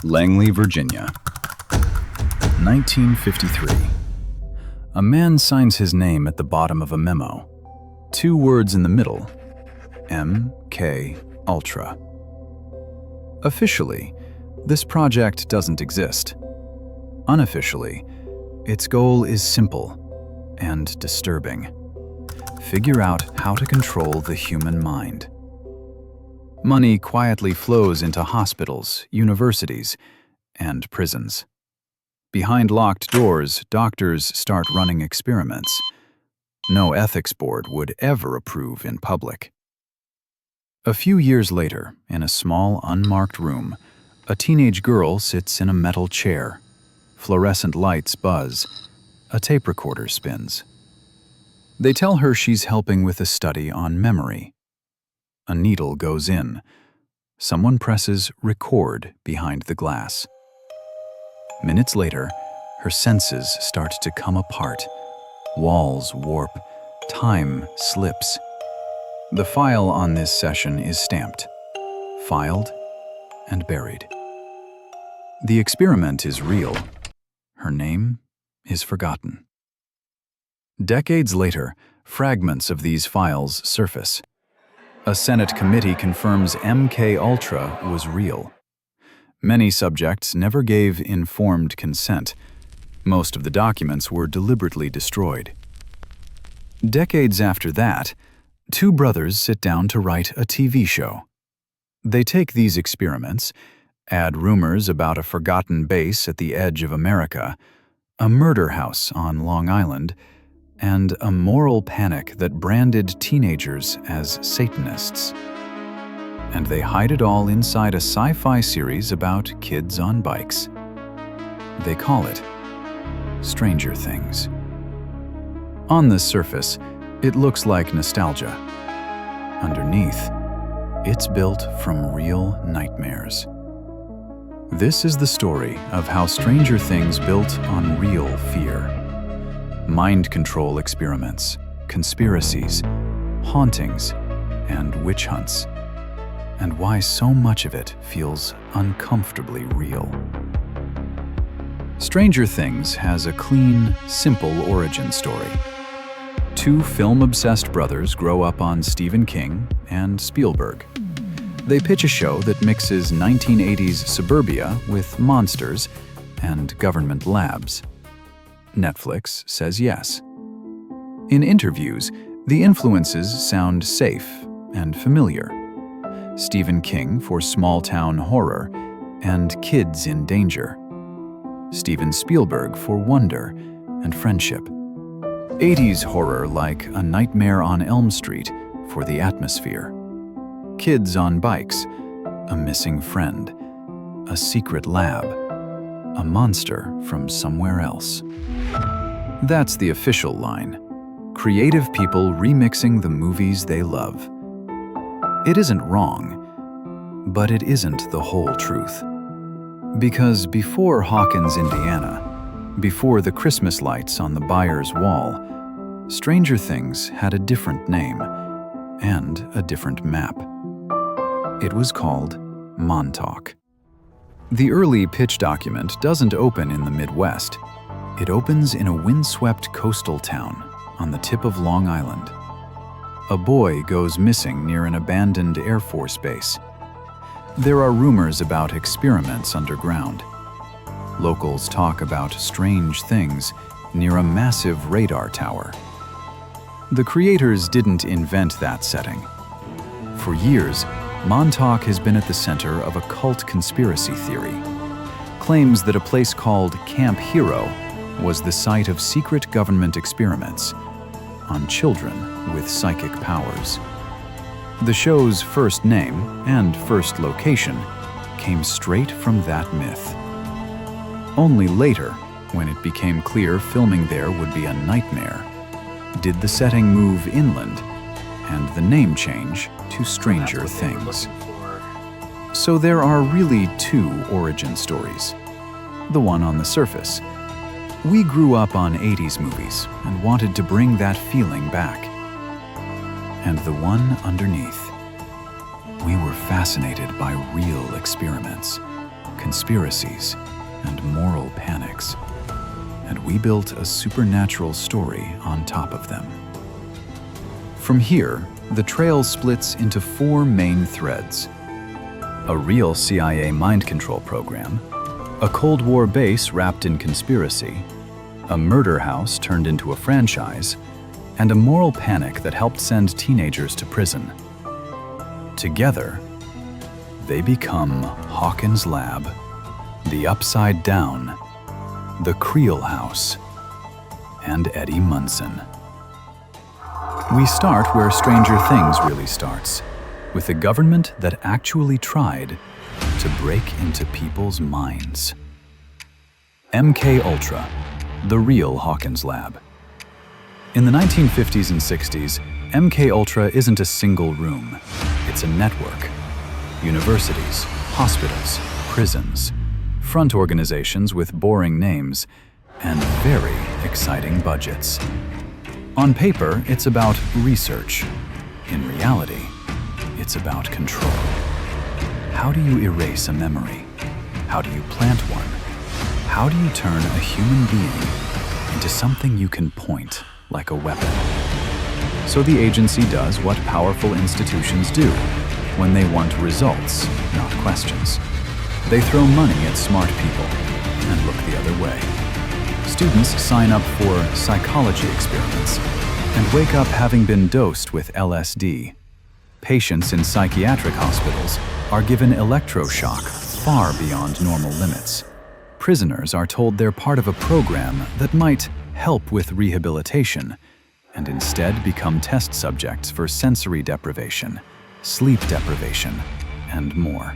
Langley, Virginia, 1953. A man signs his name at the bottom of a memo. 2 words in the middle, MK Ultra. Officially, this project doesn't exist. Unofficially, its goal is simple and disturbing. Figure out how to control the human mind. Money quietly flows into hospitals, universities, and prisons. Behind locked doors, doctors start running experiments. No ethics board would ever approve in public. A few years later, in a small, unmarked room, a teenage girl sits in a metal chair. Fluorescent lights buzz. A tape recorder spins. They tell her she's helping with a study on memory. A needle goes in. Someone presses record behind the glass. Minutes later, her senses start to come apart. Walls warp. Time slips. The file on this session is stamped, filed, and buried. The experiment is real. Her name is forgotten. Decades later, fragments of these files surface. A Senate committee confirms MK Ultra was real. Many subjects never gave informed consent. Most of the documents were deliberately destroyed. Decades after that, 2 brothers sit down to write a TV show. They take these experiments, add rumors about a forgotten base at the edge of America, a murder house on Long Island, and a moral panic that branded teenagers as Satanists. And they hide it all inside a sci-fi series about kids on bikes. They call it Stranger Things. On the surface, it looks like nostalgia. Underneath, it's built from real nightmares. This is the story of how Stranger Things built on real fear. Mind control experiments, conspiracies, hauntings, and witch hunts, and why so much of it feels uncomfortably real. Stranger Things has a clean, simple origin story. 2 film-obsessed brothers grow up on Stephen King and Spielberg. They pitch a show that mixes 1980s suburbia with monsters and government labs. Netflix says yes. In interviews, the influences sound safe and familiar. Stephen King for small-town horror and kids in danger. Steven Spielberg for wonder and friendship. 80s horror like A Nightmare on Elm Street for the atmosphere. Kids on bikes, a missing friend, a secret lab, a monster from somewhere else. That's the official line. Creative people remixing the movies they love. It isn't wrong, but it isn't the whole truth. Because before Hawkins, Indiana, before the Christmas lights on the Byers wall, Stranger Things had a different name and a different map. It was called Montauk. The early pitch document doesn't open in the Midwest. It opens in a windswept coastal town on the tip of Long Island. A boy goes missing near an abandoned Air Force base. There are rumors about experiments underground. Locals talk about strange things near a massive radar tower. The creators didn't invent that setting. For years, Montauk has been at the center of a cult conspiracy theory. Claims that a place called Camp Hero was the site of secret government experiments on children with psychic powers. The show's first name and first location came straight from that myth. Only later, when it became clear filming there would be a nightmare, did the setting move inland and the name change to Stranger Things. So there are really 2 origin stories. The one on the surface. We grew up on 80s movies and wanted to bring that feeling back. And the one underneath. We were fascinated by real experiments, conspiracies, and moral panics. And we built a supernatural story on top of them. From here, the trail splits into 4 main threads: a real CIA mind control program, a Cold War base wrapped in conspiracy, a murder house turned into a franchise, and a moral panic that helped send teenagers to prison. Together, they become Hawkins Lab, the Upside Down, the Creel House, and Eddie Munson. We start where Stranger Things really starts, with a government that actually tried to break into people's minds. MK Ultra, the real Hawkins Lab. In the 1950s and 60s, MK Ultra isn't a single room, it's a network. Universities, hospitals, prisons, front organizations with boring names, and very exciting budgets. On paper, it's about research. In reality, it's about control. How do you erase a memory? How do you plant one? How do you turn a human being into something you can point like a weapon? So the agency does what powerful institutions do when they want results, not questions. They throw money at smart people and look the other way. Students sign up for psychology experiments and wake up having been dosed with LSD. Patients in psychiatric hospitals are given electroshock far beyond normal limits. Prisoners are told they're part of a program that might help with rehabilitation, and instead become test subjects for sensory deprivation, sleep deprivation, and more.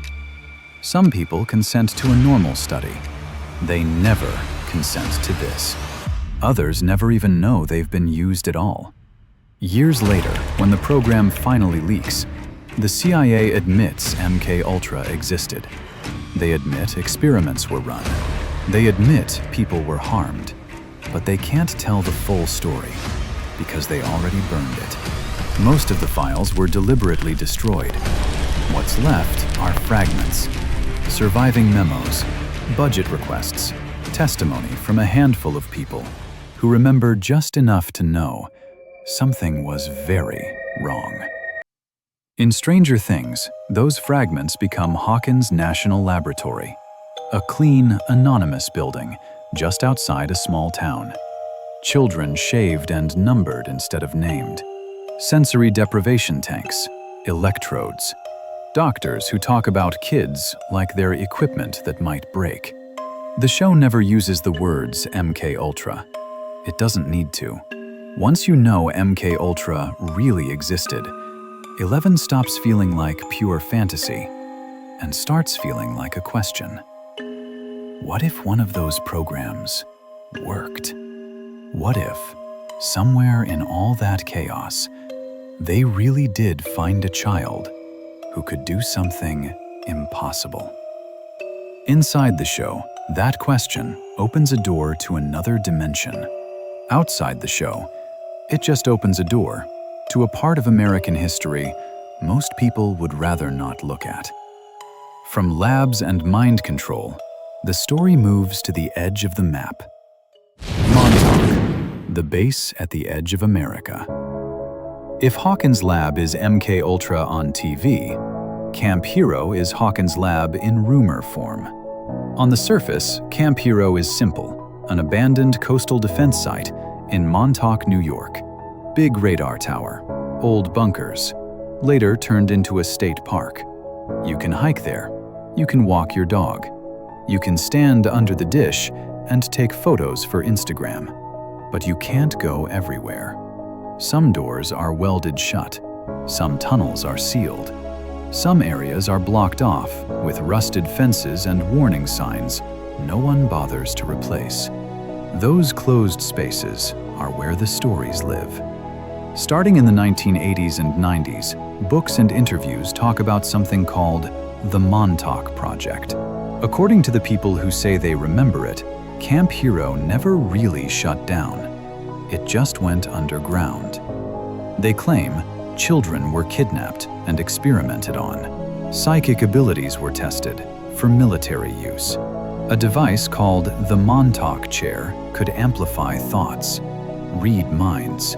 Some people consent to a normal study. They never consent to this. Others never even know they've been used at all. Years later, when the program finally leaks, the CIA admits MK Ultra existed. They admit experiments were run. They admit people were harmed. But they can't tell the full story because they already burned it. Most of the files were deliberately destroyed. What's left are fragments, surviving memos, budget requests, testimony from a handful of people who remember just enough to know something was very wrong. In Stranger Things, those fragments become Hawkins National Laboratory, a clean, anonymous building just outside a small town. Children shaved and numbered instead of named. Sensory deprivation tanks, electrodes. Doctors who talk about kids like they're equipment that might break. The show never uses the words MK Ultra. It doesn't need to. Once you know MK Ultra really existed, 11 stops feeling like pure fantasy and starts feeling like a question. What if one of those programs worked? What if, somewhere in all that chaos, they really did find a child who could do something impossible? Inside the show, that question opens a door to another dimension. Outside the show, it just opens a door to a part of American history most people would rather not look at. From labs and mind control, the story moves to the edge of the map. Montauk, the base at the edge of America. If Hawkins Lab is MK Ultra on TV, Camp Hero is Hawkins Lab in rumor form. On the surface, Camp Hero is simple, an abandoned coastal defense site in Montauk, New York. Big radar tower, old bunkers, later turned into a state park. You can hike there. You can walk your dog. You can stand under the dish and take photos for Instagram. But you can't go everywhere. Some doors are welded shut. Some tunnels are sealed. Some areas are blocked off with rusted fences and warning signs no one bothers to replace. Those closed spaces are where the stories live. Starting in the 1980s and 90s, books and interviews talk about something called the Montauk Project. According to the people who say they remember it, Camp Hero never really shut down. It just went underground. They claim children were kidnapped and experimented on. Psychic abilities were tested, for military use. A device called the Montauk chair could amplify thoughts, read minds,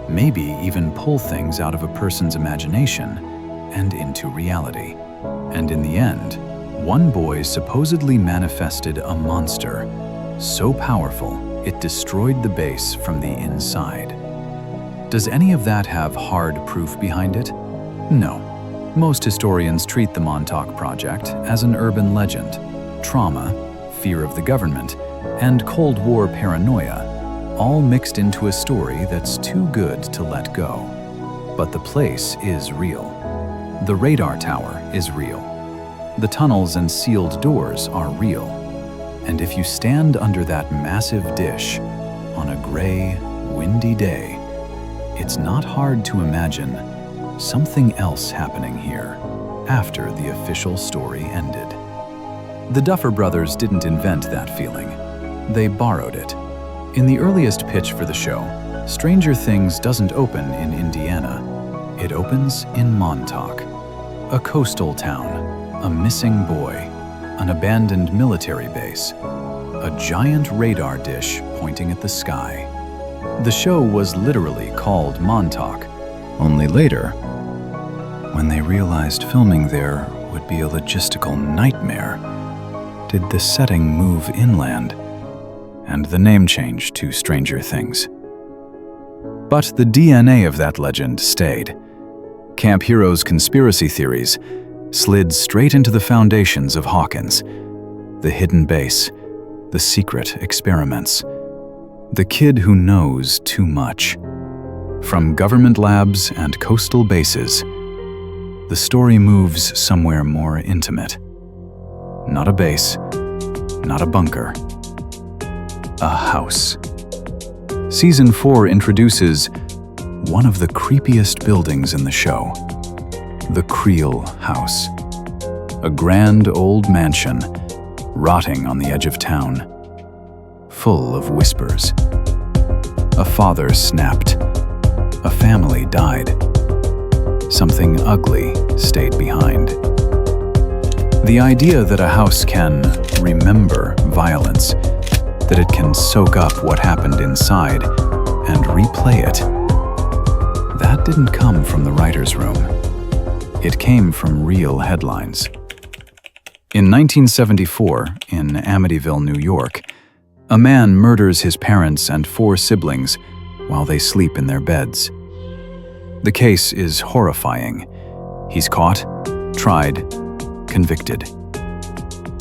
maybe even pull things out of a person's imagination and into reality. And in the end, one boy supposedly manifested a monster so powerful it destroyed the base from the inside. Does any of that have hard proof behind it? No. Most historians treat the Montauk Project as an urban legend. Trauma, fear of the government, and Cold War paranoia, all mixed into a story that's too good to let go. But the place is real. The radar tower is real. The tunnels and sealed doors are real. And if you stand under that massive dish on a gray, windy day, it's not hard to imagine something else happening here after the official story ended. The Duffer Brothers didn't invent that feeling. They borrowed it. In the earliest pitch for the show, Stranger Things doesn't open in Indiana. It opens in Montauk, a coastal town, a missing boy, an abandoned military base, a giant radar dish pointing at the sky. The show was literally called Montauk. Only later, when they realized filming there would be a logistical nightmare, did the setting move inland, and the name changed to Stranger Things. But the DNA of that legend stayed. Camp Hero's conspiracy theories slid straight into the foundations of Hawkins, the hidden base, the secret experiments, the kid who knows too much. From government labs and coastal bases, the story moves somewhere more intimate. Not a base, not a bunker, a house. Season 4 introduces one of the creepiest buildings in the show, the Creel House, a grand old mansion rotting on the edge of town, full of whispers. A father snapped, a family died, something ugly stayed behind. The idea that a house can remember violence, that it can soak up what happened inside and replay it, that didn't come from the writer's room. It came from real headlines. In 1974, in Amityville, New York, a man murders his parents and 4 siblings while they sleep in their beds. The case is horrifying. He's caught, tried, convicted.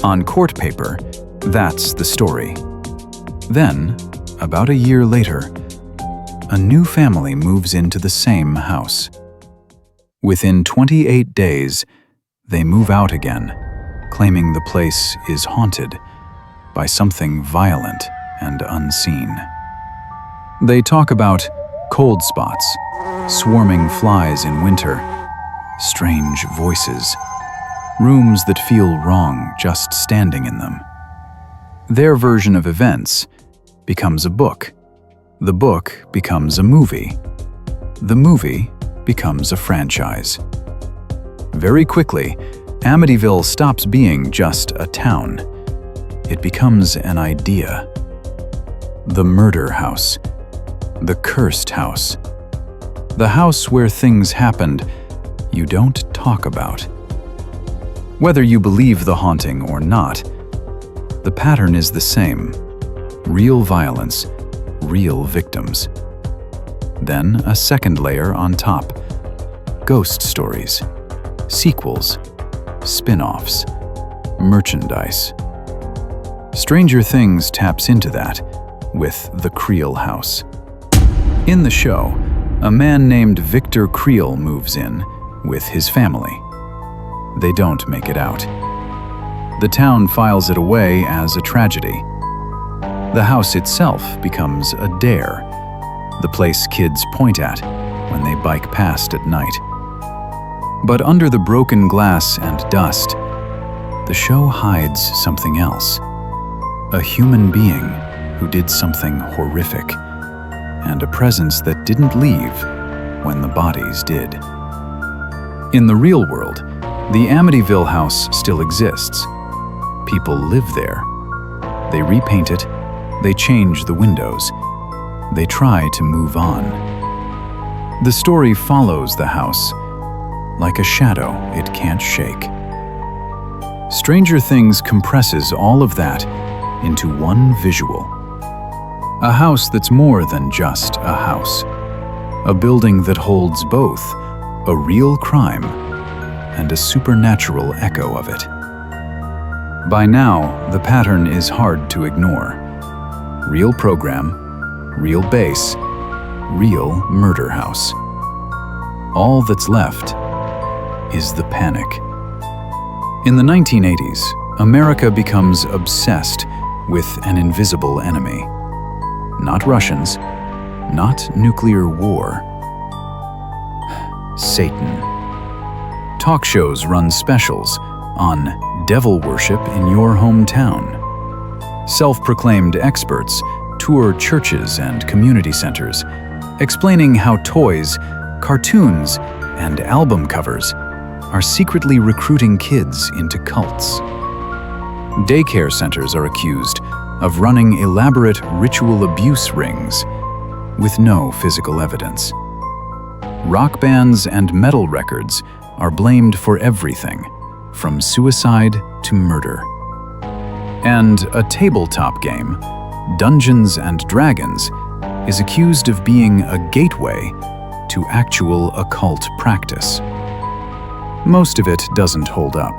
On court paper, that's the story. Then, about a year later, a new family moves into the same house. Within 28 days, they move out again, claiming the place is haunted by something violent and unseen. They talk about cold spots, swarming flies in winter, strange voices, rooms that feel wrong just standing in them. Their version of events becomes a book. The book becomes a movie. The movie becomes a franchise. Very quickly, Amityville stops being just a town. It becomes an idea. The murder house. The cursed house. The house where things happened you don't talk about. Whether you believe the haunting or not, the pattern is the same. Real violence, real victims. Then a second layer on top. Ghost stories, sequels, spin-offs, merchandise. Stranger Things taps into that with the Creel House. In the show, a man named Victor Creel moves in with his family. They don't make it out. The town files it away as a tragedy. The house itself becomes a dare, the place kids point at when they bike past at night. But under the broken glass and dust, the show hides something else. A human being who did something horrific, and a presence that didn't leave when the bodies did. In the real world, the Amityville house still exists, People live there. They repaint it, they change the windows. They try to move on. The story follows the house, like a shadow it can't shake. Stranger Things compresses all of that into one visual. A house that's more than just a house. A building that holds both a real crime and a supernatural echo of it. By now, the pattern is hard to ignore. Real program, real base, real murder house. All that's left is the panic. In the 1980s, America becomes obsessed with an invisible enemy. Not Russians, not nuclear war. Satan. Talk shows run specials on devil worship in your hometown. Self-proclaimed experts tour churches and community centers, explaining how toys, cartoons, and album covers are secretly recruiting kids into cults. Daycare centers are accused of running elaborate ritual abuse rings with no physical evidence. Rock bands and metal records are blamed for everything, from suicide to murder. And a tabletop game, Dungeons and Dragons, is accused of being a gateway to actual occult practice. Most of it doesn't hold up.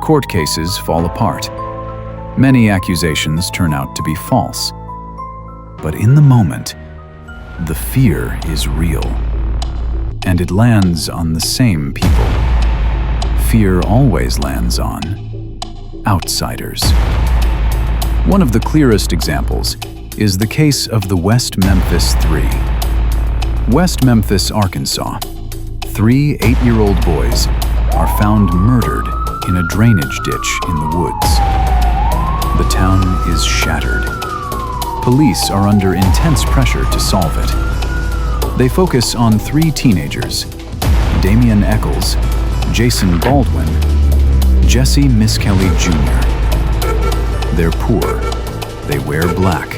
Court cases fall apart. Many accusations turn out to be false. But in the moment, the fear is real. And it lands on the same people. Fear always lands on outsiders. One of the clearest examples is the case of the West Memphis Three. West Memphis, Arkansas. 3 8-year-old boys are found murdered in a drainage ditch in the woods. The town is shattered. Police are under intense pressure to solve it. They focus on 3 teenagers, Damian Eccles, Jason Baldwin, Jesse Miskelly Jr. They're poor. They wear black.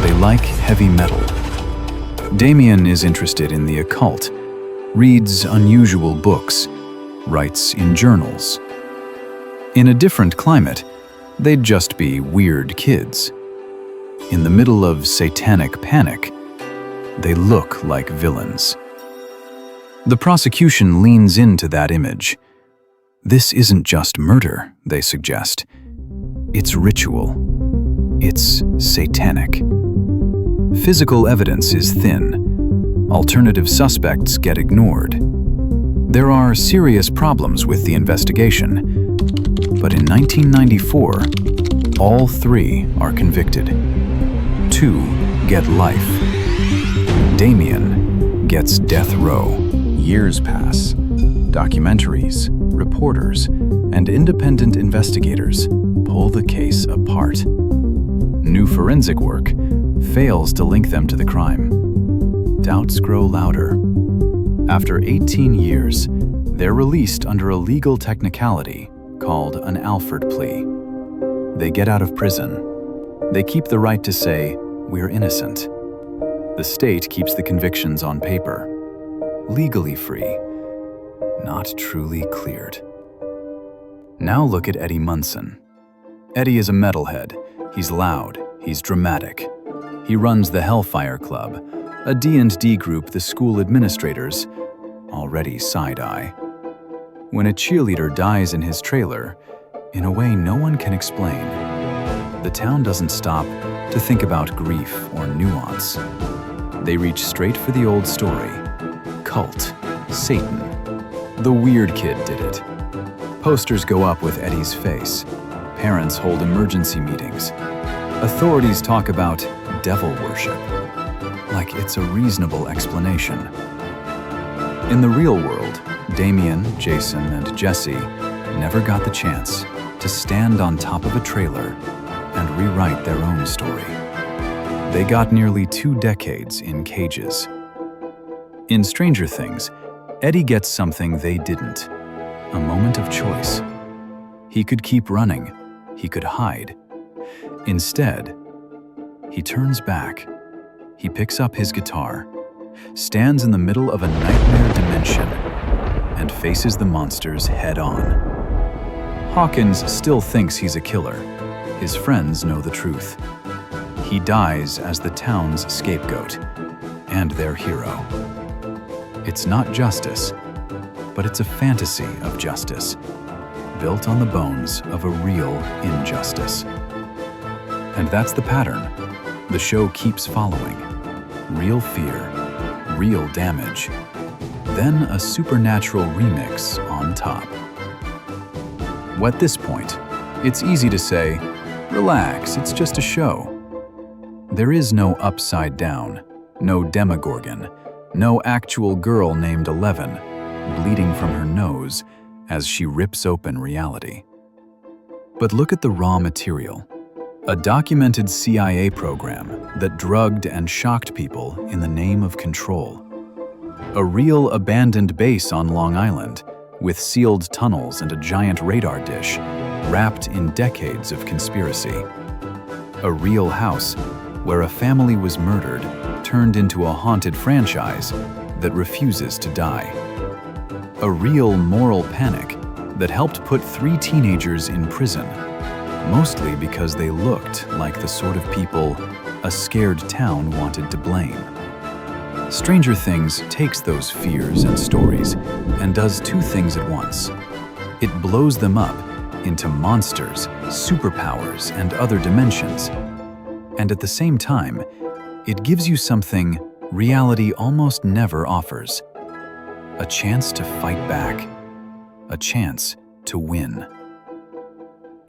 They like heavy metal. Damian is interested in the occult, reads unusual books, writes in journals. In a different climate, they'd just be weird kids. In the middle of satanic panic, they look like villains. The prosecution leans into that image. This isn't just murder, they suggest. It's ritual. It's satanic. Physical evidence is thin. Alternative suspects get ignored. There are serious problems with the investigation. But in 1994, all 3 are convicted. 2 get life. Damian gets death row. Years pass. Documentaries, reporters, and independent investigators pull the case apart. New forensic work fails to link them to the crime. Doubts grow louder. After 18 years, they're released under a legal technicality called an Alford plea. They get out of prison. They keep the right to say, "We're innocent." The state keeps the convictions on paper. Legally free, not truly cleared. Now look at Eddie Munson. Eddie is a metalhead. He's loud, he's dramatic. He runs the Hellfire Club, a D&D group the school administrators already side-eye. When a cheerleader dies in his trailer, in a way no one can explain, the town doesn't stop to think about grief or nuance. They reach straight for the old story. Cult, Satan. The weird kid did it. Posters go up with Eddie's face. Parents hold emergency meetings. Authorities talk about devil worship, like it's a reasonable explanation. In the real world, Damian, Jason, and Jesse never got the chance to stand on top of a trailer and rewrite their own story. They got nearly 2 decades in cages. In Stranger Things, Eddie gets something they didn't, a moment of choice. He could keep running he could hide. Instead, he turns back. He picks up his guitar, stands in the middle of a nightmare dimension, and faces the monsters head-on. Hawkins still thinks he's a killer. His friends know the truth. He dies as the town's scapegoat and their hero. It's not justice, but it's a fantasy of justice, built on the bones of a real injustice. And that's the pattern. The show keeps following. Real fear, real damage, then a supernatural remix on top. At this point, it's easy to say, relax, it's just a show. There is no upside down, no demogorgon, no actual girl named 11, bleeding from her nose as she rips open reality. But look at the raw material. A documented CIA program that drugged and shocked people in the name of control. A real abandoned base on Long Island, with sealed tunnels and a giant radar dish, wrapped in decades of conspiracy. A real house where a family was murdered, turned into a haunted franchise that refuses to die. A real moral panic that helped put 3 teenagers in prison, mostly because they looked like the sort of people a scared town wanted to blame. Stranger Things takes those fears and stories and does 2 things at once. It blows them up into monsters, superpowers, and other dimensions. And at the same time, it gives you something reality almost never offers. A chance to fight back. A chance to win.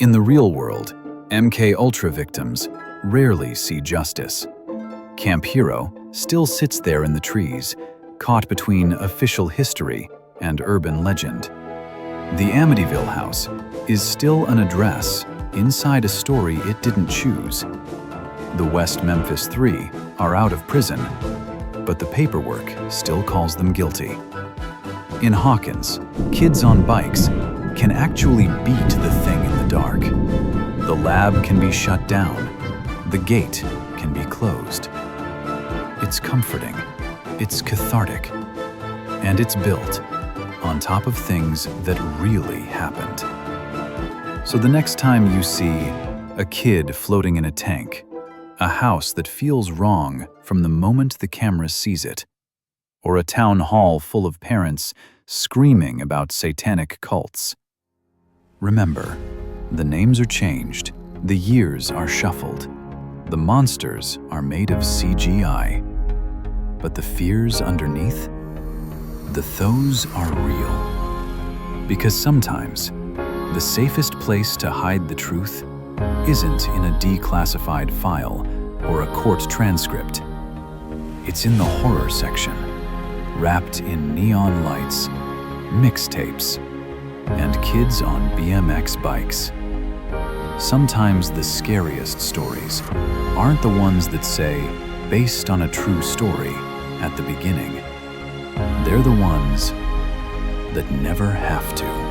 In the real world, MK Ultra victims rarely see justice. Camp Hero still sits there in the trees, caught between official history and urban legend. The Amityville house is still an address inside a story it didn't choose. The West Memphis Three are out of prison, but the paperwork still calls them guilty. In Hawkins, kids on bikes can actually beat the thing in the dark. The lab can be shut down. The gate can be closed. It's comforting, it's cathartic, and it's built on top of things that really happened. So the next time you see a kid floating in a tank, a house that feels wrong from the moment the camera sees it, or a town hall full of parents screaming about satanic cults, remember, the names are changed, the years are shuffled, the monsters are made of CGI. But the fears underneath, those are real. Because sometimes, the safest place to hide the truth isn't in a declassified file or a court transcript. It's in the horror section, wrapped in neon lights, mixtapes, and kids on BMX bikes. Sometimes the scariest stories aren't the ones that say, based on a true story, at the beginning. They're the ones that never have to.